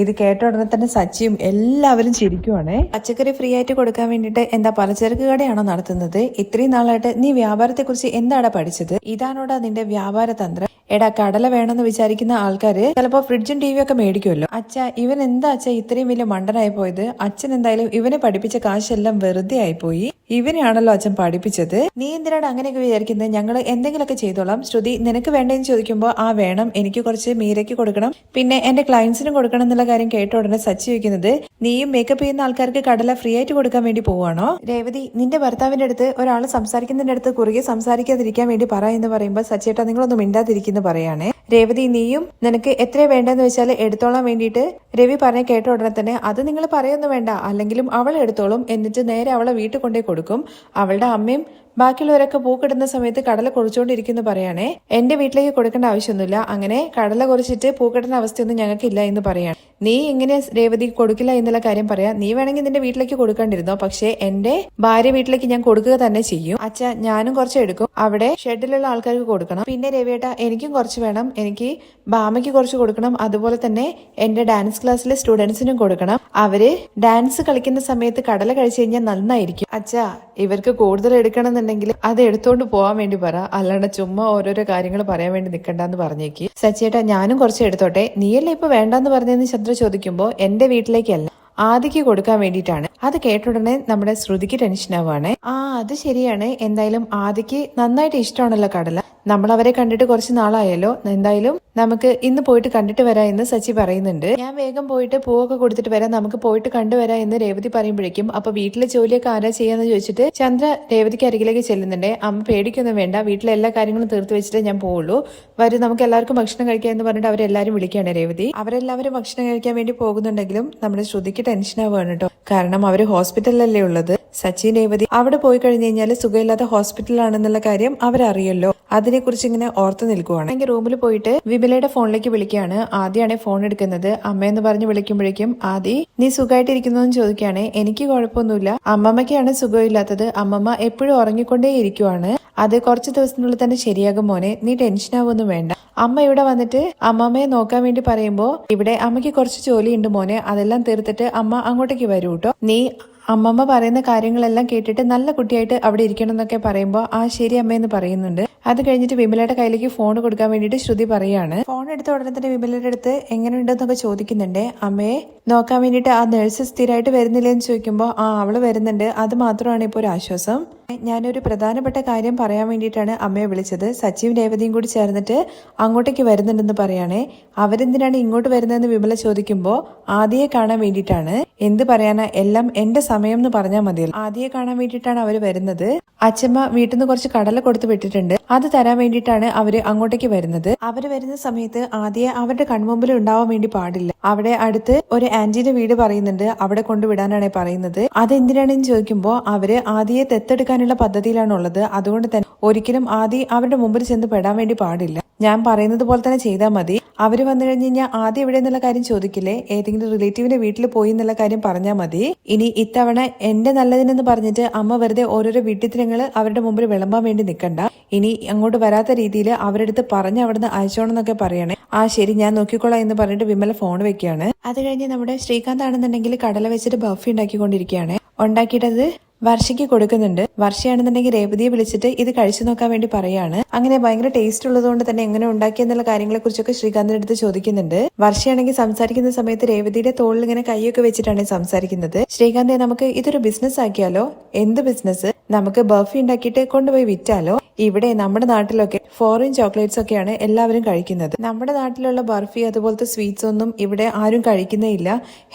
ഇത് കേട്ട ഉടനെ തന്നെ സച്ചിയും എല്ലാവരും ചിരിക്കുവാണ്. പച്ചക്കറി ഫ്രീ ആയിട്ട് കൊടുക്കാൻ വേണ്ടിയിട്ട് എന്താ പലചരക്ക് കടയാണോ നടത്തുന്നത്? ഇത്രയും നാളായിട്ട് നീ വ്യാപാരത്തെ കുറിച്ച് എന്താടാ പഠിച്ചത്? ഇതാണോടാ നിന്റെ വ്യാപാര തന്ത്രം? എടാ, കടല വേണമെന്ന് വിചാരിക്കുന്ന ആൾക്കാര് ചിലപ്പോ ഫ്രിഡ്ജും ടി വി ഒക്കെ മേടിക്കുമല്ലോ. അച്ഛ, ഇവൻ എന്താ അച്ഛ ഇത്രയും വലിയ മണ്ടനായി പോയത്? അച്ഛൻ എന്തായാലും ഇവനെ പഠിപ്പിച്ച കാശെല്ലാം വെറുതെ ആയിപ്പോയി. ഇവനെയാണല്ലോ അച്ഛൻ പഠിപ്പിച്ചത്. നീ എന്തിനാണ് അങ്ങനെയൊക്കെ വിചാരിക്കുന്നത്? ഞങ്ങൾ എന്തെങ്കിലുമൊക്കെ ചെയ്തോളാം. ശ്രുതി, നിനക്ക് വേണ്ടതെന്ന് ചോദിക്കുമ്പോൾ ആ വേണം, എനിക്ക് കുറച്ച് മീരയ്ക്ക് കൊടുക്കണം, പിന്നെ എന്റെ ക്ലയൻസിനും കൊടുക്കണം എന്നുള്ള കാര്യം കേട്ട ഉടനെ സച്ചി ചോദിക്കുന്നത്, നീയും മേക്കപ്പ് ചെയ്യുന്ന ആൾക്കാർക്ക് കടല ഫ്രീ ആയിട്ട് കൊടുക്കാൻ വേണ്ടി പോവാണോ? രേവതി, നിന്റെ ഭർത്താവിന്റെ അടുത്ത് ഒരാൾ സംസാരിക്കുന്നതിന്റെ അടുത്ത് കുറുകെ സംസാരിക്കാതിരിക്കാൻ വേണ്ടി പറ എന്ന് പറയുമ്പോൾ സച്ചിയേട്ടാ നിങ്ങളൊന്നും മിണ്ടാതിരിക്കുന്നു പറയാണ്. രേവതി, നീയും നിനക്ക് എത്ര വേണ്ടെന്ന് വെച്ചാൽ എടുത്തോളാൻ വേണ്ടിയിട്ട് രവി പറഞ്ഞ കേട്ട ഉടനെ തന്നെ, അത് നിങ്ങൾ പറയൊന്നും വേണ്ട, അല്ലെങ്കിലും അവൾ എടുത്തോളും, എന്നിട്ട് നേരെ അവളെ വീട്ടിൽ കൊണ്ടേ കൊടുക്കും. അവളുടെ അമ്മയും ബാക്കിയുള്ളവരൊക്കെ പൂക്കിടുന്ന സമയത്ത് കടല കുറിച്ചുകൊണ്ടിരിക്കുന്നു പറയണേ. എന്റെ വീട്ടിലേക്ക് കൊടുക്കേണ്ട ആവശ്യമൊന്നുമില്ല, അങ്ങനെ കടല കുറിച്ചിട്ട് പൂക്കിടുന്ന അവസ്ഥയൊന്നും ഞങ്ങൾക്കില്ല എന്ന് പറയാണ്. നീ ഇങ്ങനെ രേവതി കൊടുക്കില്ല എന്നുള്ള കാര്യം പറയാം. നീ വേണമെങ്കിൽ നിന്റെ വീട്ടിലേക്ക് കൊടുക്കാണ്ടിരുന്നോ, പക്ഷെ എന്റെ ഭാര്യ വീട്ടിലേക്ക് ഞാൻ കൊടുക്കുക തന്നെ ചെയ്യും. അച്ഛ, ഞാനും കുറച്ച് എടുക്കും, അവിടെ ഷെഡിലുള്ള ആൾക്കാർക്ക് കൊടുക്കണം. പിന്നെ രവിയേട്ട, എനിക്കും കുറച്ച് വേണം, എനിക്ക് ബാമയ്ക്ക് കുറച്ച് കൊടുക്കണം, അതുപോലെ തന്നെ എന്റെ ഡാൻസ് ക്ലാസ്സിലെ സ്റ്റുഡൻസിനും കൊടുക്കണം. അവര് ഡാൻസ് കളിക്കുന്ന സമയത്ത് കടല കഴിച്ചു കഴിഞ്ഞാൽ നന്നായിരിക്കും. അച്ഛ, ഇവർക്ക് കൂടുതൽ എടുക്കണമെന്നുണ്ടെങ്കിൽ അത് എടുത്തോണ്ട് പോവാൻ വേണ്ടി പറ, അല്ലാണ്ട് ചുമ്മാ ഓരോരോ കാര്യങ്ങൾ പറയാൻ വേണ്ടി നിൽക്കണ്ടെന്ന് പറഞ്ഞേക്ക്. സച്ചിയേട്ടാ, ഞാനും കുറച്ച് എടുത്തോട്ടെ. നീയല്ലേ ഇപ്പൊ വേണ്ടെന്ന് പറഞ്ഞതെന്ന് ചന്ദ്ര ചോദിക്കുമ്പോ, എന്റെ വീട്ടിലേക്കല്ല, ആദിക്ക് കൊടുക്കാൻ വേണ്ടിയിട്ടാണ്. അത് കേട്ടുടനെ നമ്മുടെ ശ്രുതിക്ക് ടെൻഷൻ ആവുകയാണ്. അത് ശരിയാണ്, എന്തായാലും ആദിക്ക് നന്നായിട്ട് ഇഷ്ടമാണല്ലോ കടല. നമ്മൾ അവരെ കണ്ടിട്ട് കുറച്ച് നാളായല്ലോ, എന്തായാലും നമുക്ക് ഇന്ന് പോയിട്ട് കണ്ടിട്ട് വരാം എന്ന് സച്ചി പറയുന്നുണ്ട്. ഞാൻ വേഗം പോയിട്ട് പൂവൊക്കെ കൊടുത്തിട്ട് വരാം, നമുക്ക് പോയിട്ട് കണ്ടുവരാം എന്ന് രേവതി പറയുമ്പോഴേക്കും, അപ്പൊ വീട്ടിലെ ജോലിയൊക്കെ ആരാ ചെയ്യാന്ന് ചോദിച്ചിട്ട് ചന്ദ്ര രേവതിക്ക് അരികിലേക്ക് ചെല്ലുന്നുണ്ട്. അമ്മ പേടിക്കൊന്നും വേണ്ട, വീട്ടിലെ എല്ലാ കാര്യങ്ങളും തീർത്ത് വെച്ചിട്ട് ഞാൻ പോവുള്ളൂ, വരും നമുക്ക് എല്ലാവർക്കും ഭക്ഷണം കഴിക്കാം എന്ന് പറഞ്ഞിട്ട് അവരെല്ലാരും വിളിക്കുകയാണ് രേവതി. അവരെല്ലാവരും ഭക്ഷണം കഴിക്കാൻ വേണ്ടി പോകുന്നുണ്ടെങ്കിലും നമ്മുടെ ശ്രുതിക്ക് ടെൻഷൻ ആവുകയാണ് കേട്ടോ. കാരണം അവര് ഹോസ്പിറ്റലിലല്ലേ ഉള്ളത്. സച്ചിൻ രേവതി അവിടെ പോയി കഴിഞ്ഞു കഴിഞ്ഞാൽ സുഖമില്ലാത്ത ഹോസ്പിറ്റലാണെന്നുള്ള കാര്യം അവരറിയല്ലോ. അതിനെക്കുറിച്ച് ഇങ്ങനെ ഓർത്ത് നിൽക്കുവാണ്. എങ്കിൽ റൂമിൽ പോയിട്ട് വിമലയുടെ ഫോണിലേക്ക് വിളിക്കുകയാണ്. ആദ്യമാണ് ഫോൺ എടുക്കുന്നത്. അമ്മയെന്ന് പറഞ്ഞ് വിളിക്കുമ്പോഴേക്കും ആദി, നീ സുഖമായിട്ടിരിക്കുന്നതെന്ന് ചോദിക്കുകയാണ്. എനിക്ക് കുഴപ്പമൊന്നുമില്ല, അമ്മമ്മയ്ക്കാണ് സുഖമില്ലാത്തത്, അമ്മമ്മ എപ്പോഴും ഉറങ്ങിക്കൊണ്ടേ ഇരിക്കുവാണ്, അത് കുറച്ച് ദിവസത്തിനുള്ളിൽ തന്നെ ശരിയാകും മോനെ, നീ ടെൻഷൻ ആവൊന്നും വേണ്ട. അമ്മ ഇവിടെ വന്നിട്ട് അമ്മമ്മയെ നോക്കാൻ വേണ്ടി പറയുമ്പോ, ഇവിടെ അമ്മയ്ക്ക് കുറച്ച് ജോലിയുണ്ട് മോനെ, അതെല്ലാം തീർത്തിട്ട് അമ്മ അങ്ങോട്ടേക്ക് വരൂ കേട്ടോ. നീ അമ്മമ്മ പറയുന്ന കാര്യങ്ങളെല്ലാം കേട്ടിട്ട് നല്ല കുട്ടിയായിട്ട് അവിടെ ഇരിക്കണം എന്നൊക്കെ പറയുമ്പോൾ ആ ശരി അമ്മയെന്ന് പറയുന്നുണ്ട്. അത് കഴിഞ്ഞിട്ട് വിമലയുടെ കയ്യിലേക്ക് ഫോൺ കൊടുക്കാൻ വേണ്ടിയിട്ട് ശ്രുതി പറയാണ്. ഫോൺ എടുത്ത ഉടനെ തന്നെ വിമലയുടെ അടുത്ത് എങ്ങനെയുണ്ടെന്നൊക്കെ ചോദിക്കുന്നുണ്ട്. അമ്മയെ നോക്കാൻ വേണ്ടിയിട്ട് ആ നഴ്സ് സ്ഥിരമായിട്ട് വരുന്നില്ലെന്ന് ചോദിക്കുമ്പോൾ അവള് വരുന്നുണ്ട്, അത് മാത്രമാണ് ഇപ്പോൾ ഒരു ആശ്വാസം. ഞാനൊരു പ്രധാനപ്പെട്ട കാര്യം പറയാൻ വേണ്ടിയിട്ടാണ് അമ്മയെ വിളിച്ചത്. സച്ചിയും രേവതിയും കൂടി ചേർന്നിട്ട് അങ്ങോട്ടേക്ക് വരുന്നുണ്ടെന്ന് പറയാണേ. അവരെന്തിനാണ് ഇങ്ങോട്ട് വരുന്നതെന്ന് വിമല ചോദിക്കുമ്പോൾ ആദിയെ കാണാൻ വേണ്ടിയിട്ടാണ്. എന്ത് പറയാനാ, എല്ലാം എന്റെ സമയം എന്ന് പറഞ്ഞാൽ മതിയല്ലോ. ആദിയെ കാണാൻ വേണ്ടിയിട്ടാണ് അവര് വരുന്നത്. അച്ഛമ്മ വീട്ടിൽ നിന്ന് കുറച്ച് കടല കൊടുത്ത് വിട്ടിട്ടുണ്ട്, അത് തരാൻ വേണ്ടിയിട്ടാണ് അവര് അങ്ങോട്ടേക്ക് വരുന്നത്. അവര് വരുന്ന സമയത്ത് ആദിയെ അവരുടെ കൺമുമ്പിൽ ഉണ്ടാവാൻ വേണ്ടി പാടില്ല. അവിടെ അടുത്ത് ഒരു ആന്റിയുടെ വീട് പറയുന്നുണ്ട്, അവിടെ കൊണ്ടുവിടാനാണ് പറയുന്നത്. അതെന്തിനാണെന്ന് ചോദിക്കുമ്പോൾ അവര് ആദിയെ ദത്തെടുക്കാനുള്ള പദ്ധതിയിലാണുള്ളത്. അതുകൊണ്ട് തന്നെ ഒരിക്കലും ആദി അവരുടെ മുമ്പിൽ ചെന്ന് പെടാൻ വേണ്ടി പാടില്ല. ഞാൻ പറയുന്നത് പോലെ തന്നെ ചെയ്താൽ മതി. അവര് വന്നു കഴിഞ്ഞ് കഴിഞ്ഞാൽ ആദ്യം എവിടെ എന്നുള്ള കാര്യം ചോദിക്കില്ലേ, ഏതെങ്കിലും റിലേറ്റീവിന്റെ വീട്ടിൽ പോയി എന്നുള്ള കാര്യം പറഞ്ഞാൽ മതി. ഇനി ഇത്തവണ എന്റെ നല്ലതിനെന്ന് പറഞ്ഞിട്ട് അമ്മ വെറുതെ ഓരോരോ വീട്ടിത്തരങ്ങള് അവരുടെ മുമ്പിൽ വിളമ്പാൻ വേണ്ടി നിൽക്കണ്ട. ഇനി അങ്ങോട്ട് വരാത്ത രീതിയിൽ അവരുടെ അടുത്ത് പറഞ്ഞ് അവിടുന്ന് അയച്ചോണെന്നൊക്കെ പറയണേ. ശരി, ഞാൻ നോക്കിക്കോളാം എന്ന് പറഞ്ഞിട്ട് വിമല ഫോൺ വെക്കുകയാണ്. അത് കഴിഞ്ഞ് നമ്മുടെ ശ്രീകാന്ത് ആണെന്നുണ്ടെങ്കിൽ കടല വെച്ചിട്ട് ബഫി ഉണ്ടാക്കിക്കൊണ്ടിരിക്കുകയാണ്. ഉണ്ടാക്കിയിട്ടത് വർഷയ്ക്ക് കൊടുക്കുന്നുണ്ട്. വർഷയാണെന്നുണ്ടെങ്കിൽ രേവതിയെ വിളിച്ചിട്ട് ഇത് കഴിച്ചു നോക്കാൻ വേണ്ടി പറയാണ്. അങ്ങനെ ഭയങ്കര ടേസ്റ്റ് ഉള്ളതുകൊണ്ട് തന്നെ എങ്ങനെ ഉണ്ടാക്കിയെന്നുള്ള കാര്യങ്ങളെ കുറിച്ചൊക്കെ ശ്രീകാന്തിന്റെ അടുത്ത് ചോദിക്കുന്നുണ്ട്. വർഷയാണെങ്കിൽ സംസാരിക്കുന്ന സമയത്ത് രേവതിയുടെ തോളിൽ ഇങ്ങനെ കൈയൊക്കെ വെച്ചിട്ടാണ് സംസാരിക്കുന്നത്. ശ്രീകാന്തെ, നമുക്ക് ഇതൊരു ബിസിനസ് ആക്കിയാലോ? എന്ത് ബിസിനസ്? നമുക്ക് ബർഫി ഉണ്ടാക്കിയിട്ട് കൊണ്ടുപോയി വിറ്റാലോ. ഇവിടെ നമ്മുടെ നാട്ടിലൊക്കെ ഫോറിൻ ചോക്ലേറ്റ്സ് ഒക്കെയാണ് എല്ലാവരും കഴിക്കുന്നത്. നമ്മുടെ നാട്ടിലുള്ള ബർഫി അതുപോലത്തെ സ്വീറ്റ്സ് ഒന്നും ഇവിടെ ആരും കഴിക്കുന്നേ ഇല്ല.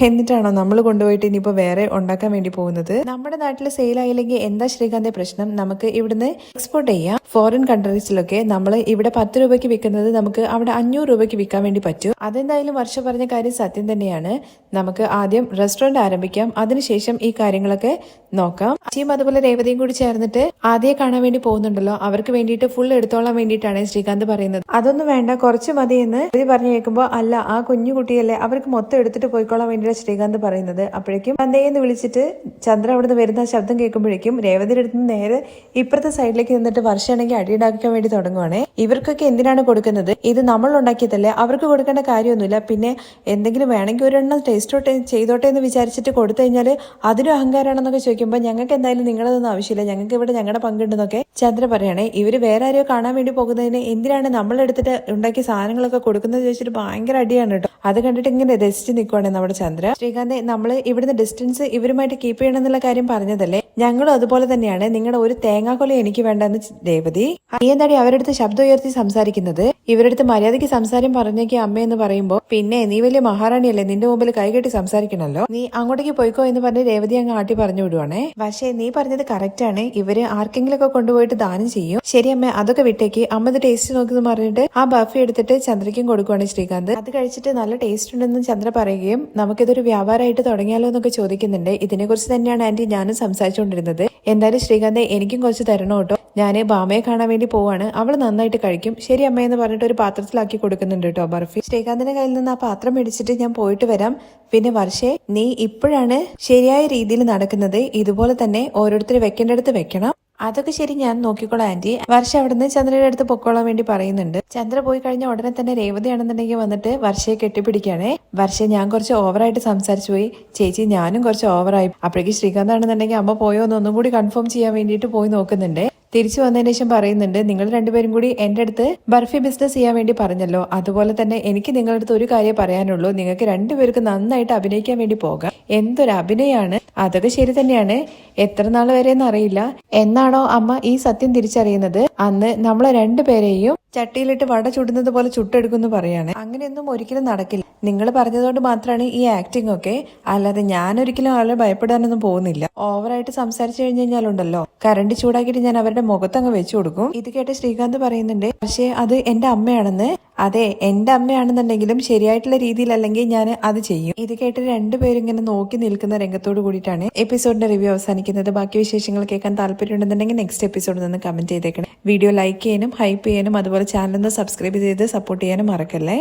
എന്നിട്ടാണോ നമ്മൾ കൊണ്ടുപോയിട്ട് ഇനിയിപ്പോ വേറെ ഉണ്ടാക്കാൻ വേണ്ടി പോകുന്നത്? നമ്മുടെ നാട്ടിൽ സെയിൽ ആയില്ലെങ്കിൽ എന്താ ശ്രീകാന്തെ പ്രശ്നം? നമുക്ക് ഇവിടുന്ന് എക്സ്പോർട്ട് ചെയ്യാം. ഫോറിൻ കൺട്രീസിലൊക്കെ നമ്മൾ ഇവിടെ 10 രൂപയ്ക്ക് വിൽക്കുന്നത് നമുക്ക് അവിടെ 500 രൂപയ്ക്ക് വിൽക്കാൻ വേണ്ടി പറ്റും. അതെന്തായാലും വർഷം പറഞ്ഞ കാര്യം സത്യം തന്നെയാണ്. നമുക്ക് ആദ്യം റെസ്റ്റോറന്റ് ആരംഭിക്കാം, അതിനുശേഷം ഈ കാര്യങ്ങളൊക്കെ നോക്കാം. അച്ചിയും അതുപോലെ രേവതിയും കൂടി ചേർന്നിട്ട് ആദ്യം കാണാൻ വേണ്ടി പോകുന്നുണ്ടല്ലോ, അവർക്ക് വേണ്ടിയിട്ട് ഫുൾ എടുത്തോളാൻ വേണ്ടിയിട്ടാണ് ശ്രീകാന്ത് പറയുന്നത്. അതൊന്നും വേണ്ട, കുറച്ച് മതി എന്ന് പറഞ്ഞു കേൾക്കുമ്പോൾ അല്ല ആ കുഞ്ഞു കുട്ടിയല്ലേ, അവർക്ക് മൊത്തം എടുത്തിട്ട് പോയിക്കോളാൻ വേണ്ടിയിട്ടാണ് ശ്രീകാന്ത് പറയുന്നത്. അപ്പോഴേക്കും ചന്തയെന്ന് വിളിച്ചിട്ട് ചന്ദ്ര അവിടുന്ന് വരുന്ന ശബ്ദം കേൾക്കുമ്പോഴേക്കും രേവതിയുടെ അടുത്ത് നേരെ ഇപ്പുറത്തെ സൈഡിലേക്ക് നിന്നിട്ട് വർഷമാണെങ്കിൽ അടിയുണ്ടാക്കാൻ വേണ്ടി തുടങ്ങുവാണേ. ഇവർക്കൊക്കെ എന്തിനാണ് കൊടുക്കുന്നത്? ഇത് നമ്മൾ ഉണ്ടാക്കിയതല്ലേ, അവർക്ക് കൊടുക്കേണ്ട കാര്യമൊന്നുമില്ല. പിന്നെ എന്തെങ്കിലും വേണമെങ്കിൽ ഒരെണ്ണം ടേസ്റ്റോട്ടെ ചെയ്തോട്ടെ എന്ന് വിചാരിച്ചിട്ട് കൊടുത്തു കഴിഞ്ഞാൽ അതിനും അഹങ്കാരമാണെന്നൊക്കെ ചോദിക്കുമ്പോൾ ഞങ്ങൾക്ക് എന്തായാലും നിങ്ങളതൊന്നും ആവശ്യമില്ല, ഞങ്ങൾക്ക് ഇവിടെ ഞങ്ങളുടെ പങ്കുണ്ടെന്നൊക്കെ ചന്ദ്ര പറയണേ. ഇവര് വേറെ ആരെയോ കാണാൻ വേണ്ടി പോകുന്നതിന് എന്തിനാണ് നമ്മളെടുത്തിട്ട് ഉണ്ടാക്കിയ സാധനങ്ങളൊക്കെ കൊടുക്കുന്നത് ചോദിച്ചിട്ട് ഭയങ്കര അടിയാണ് കേട്ടോ. അത് കണ്ടിട്ട് ഇങ്ങനെ രസിച്ച് നിൽക്കുവാണ് നമ്മുടെ ചന്ദ്ര. ശ്രീകാന്ത്, നമ്മൾ ഇവിടുന്ന് ഡിസ്റ്റൻസ് ഇവരുമായിട്ട് കീപ്പ് ചെയ്യണം എന്നുള്ള കാര്യം പറഞ്ഞതല്ലേ, ഞങ്ങളും അതുപോലെ തന്നെയാണ്. നിങ്ങളുടെ ഒരു തേങ്ങാക്കൊല എനിക്ക് വേണ്ടെന്ന് രേവതി. നീ എന്താടി അവരടുത്ത് ശബ്ദം ഉയർത്തി സംസാരിക്കുന്നത്? ഇവരടുത്ത് മര്യാദയ്ക്ക് സംസാരം പറഞ്ഞേക്ക് അമ്മയെന്ന് പറയുമ്പോ പിന്നെ നീ വലിയ മഹാറാണിയല്ലേ, നിന്റെ മുമ്പിൽ കൈകെട്ടി സംസാരിക്കണല്ലോ, നീ അങ്ങോട്ടേക്ക് പോയിക്കോ എന്ന് പറഞ്ഞ് രേവതി അങ്ങ് ആട്ടി പറഞ്ഞു വിടുവാണേ. പക്ഷേ നീ പറഞ്ഞത് കറക്റ്റ് ആണ്, ഇവര് ആർക്കെങ്കിലും ഒക്കെ കൊണ്ടുപോയിട്ട് ദാനം ചെയ്യും. ശരി അമ്മ, അതൊക്കെ വിട്ടേക്ക്. അമ്മ ഇത് ടേസ്റ്റ് നോക്കുന്നു പറഞ്ഞിട്ട് ആ ബഫി എടുത്തിട്ട് ചന്ദ്രയ്ക്കും കൊടുക്കുവാണ് ശ്രീകാന്ത്. അത് കഴിച്ചിട്ട് നല്ല ടേസ്റ്റ് ഉണ്ടെന്ന് ചന്ദ്ര പറയുകയും നമുക്കിതൊരു വ്യാപാരമായിട്ട് തുടങ്ങിയാലോ എന്നൊക്കെ ചോദിക്കുന്നുണ്ട്. ഇതിനെക്കുറിച്ച് തന്നെയാണ് ആന്റി ഞാനും സംസാരിച്ചുകൊണ്ടിരുന്നത്. എന്തായാലും ശ്രീകാന്ത് എനിക്കും കുറച്ച് തരണം കേട്ടോ, ഞാൻ ബാമയെ കാണാൻ വേണ്ടി പോവാണ്, അവൾ നന്നായിട്ട് കഴിക്കും. ശരി അമ്മയെന്ന് പറഞ്ഞിട്ട് ഒരു പാത്രത്തിലാക്കി കൊടുക്കുന്നുണ്ട് കേട്ടോ ബർഫി. ശ്രീകാന്തിന്റെ കയ്യിൽ നിന്ന് ആ പാത്രം മേടിച്ചിട്ട് ഞാൻ പോയിട്ട് വരാം. പിന്നെ വർഷേ, നീ ഇപ്പോഴാണ് ശരിയായ രീതിയിൽ നടക്കുന്നത്, ഇതുപോലെ തന്നെ ഓരോരുത്തർ വെക്കേണ്ടടുത്ത് വെക്കണം. അതൊക്കെ ശരി, ഞാൻ നോക്കിക്കോളാം ആന്റി. വർഷ അവിടുന്ന് ചന്ദ്രയുടെ അടുത്ത് പൊക്കോളാൻ വേണ്ടി പറയുന്നുണ്ട്. ചന്ദ്ര പോയി കഴിഞ്ഞ ഉടനെ തന്നെ രേവതിയാണെന്നുണ്ടെങ്കിൽ വന്നിട്ട് വർഷയെ കെട്ടിപ്പിടിക്കുകയാണേ. വർഷ, ഞാൻ കുറച്ച് ഓവറായിട്ട് സംസാരിച്ചു പോയി ചേച്ചി, ഞാനും കുറച്ച് ഓവറായി. അപ്പോഴേക്ക് ശ്രീകാന്ത് ആണെന്നുണ്ടെങ്കിൽ അമ്മ പോയോ എന്ന് ഒന്നും കൂടി കൺഫേം ചെയ്യാൻ വേണ്ടിയിട്ട് പോയി നോക്കുന്നുണ്ട്. തിരിച്ചു വന്നതിന് ശേഷം പറയുന്നുണ്ട്, നിങ്ങൾ രണ്ടുപേരും കൂടി എന്റെ അടുത്ത് ബർഫി ബിസിനസ് ചെയ്യാൻ വേണ്ടി പറഞ്ഞല്ലോ, അതുപോലെ തന്നെ എനിക്ക് നിങ്ങളുടെ അടുത്ത് ഒരു കാര്യം പറയാനുള്ളൂ, നിങ്ങൾക്ക് രണ്ടുപേർക്ക് നന്നായിട്ട് അഭിനയിക്കാൻ വേണ്ടി പോകാം. എന്തൊരു അഭിനയാണ്! അതൊക്കെ ശരി തന്നെയാണ്, എത്ര നാൾ വരെയെന്ന് അറിയില്ല. എന്നാണോ അമ്മ ഈ സത്യം തിരിച്ചറിയുന്നത് അന്ന് നമ്മളെ രണ്ടുപേരെയും ചട്ടിയിലിട്ട് വട ചുടുന്നത് പോലെ ചുട്ടെടുക്കുമെന്ന് പറയാണ്. അങ്ങനെയൊന്നും ഒരിക്കലും നടക്കില്ല. നിങ്ങൾ പറഞ്ഞതുകൊണ്ട് മാത്രമാണ് ഈ ആക്ടിംഗ് ഒക്കെ, അല്ലാതെ ഞാൻ ഒരിക്കലും ആളെ ഭയപ്പെടാനൊന്നും പോകുന്നില്ല. ഓവറായിട്ട് സംസാരിച്ചു കഴിഞ്ഞു കഴിഞ്ഞാലുണ്ടല്ലോ, കറണ്ട് ചൂടാക്കിയിട്ട് ഞാൻ അവരുടെ മുഖത്തങ്ങ് വെച്ചു കൊടുക്കും. ഇത് കേട്ട് ശ്രീകാന്ത് പറയുന്നുണ്ട്, പക്ഷേ അത് എന്റെ അമ്മയാണെന്ന്. അതെ, എന്റെ അമ്മയാണെന്നുണ്ടെങ്കിലും ശരിയായിട്ടുള്ള രീതിയിലല്ലെങ്കിൽ ഞാൻ അത് ചെയ്യും. ഇത് കേട്ട് രണ്ടുപേരും ഇങ്ങനെ നോക്കി നിൽക്കുന്ന രംഗത്തോട് കൂടിയിട്ടാണ് എപ്പിസോഡിന്റെ റിവ്യൂ അവസാനിക്കുന്നത്. ബാക്കി വിശേഷങ്ങൾ കേൾക്കാൻ താല്പര്യമുണ്ടെന്നുണ്ടെങ്കിൽ നെക്സ്റ്റ് എപ്പിസോഡിൽ നിന്ന് കമന്റ് ചെയ്തേക്കണം. വീഡിയോ ലൈക്ക് ചെയ്യാനും ഹൈപ്പ് ചെയ്യാനും അതുപോലെ ചാനൽ ഒന്ന് സബ്സ്ക്രൈബ് ചെയ്ത് സപ്പോർട്ട് ചെയ്യാനും മറക്കല്ലേ.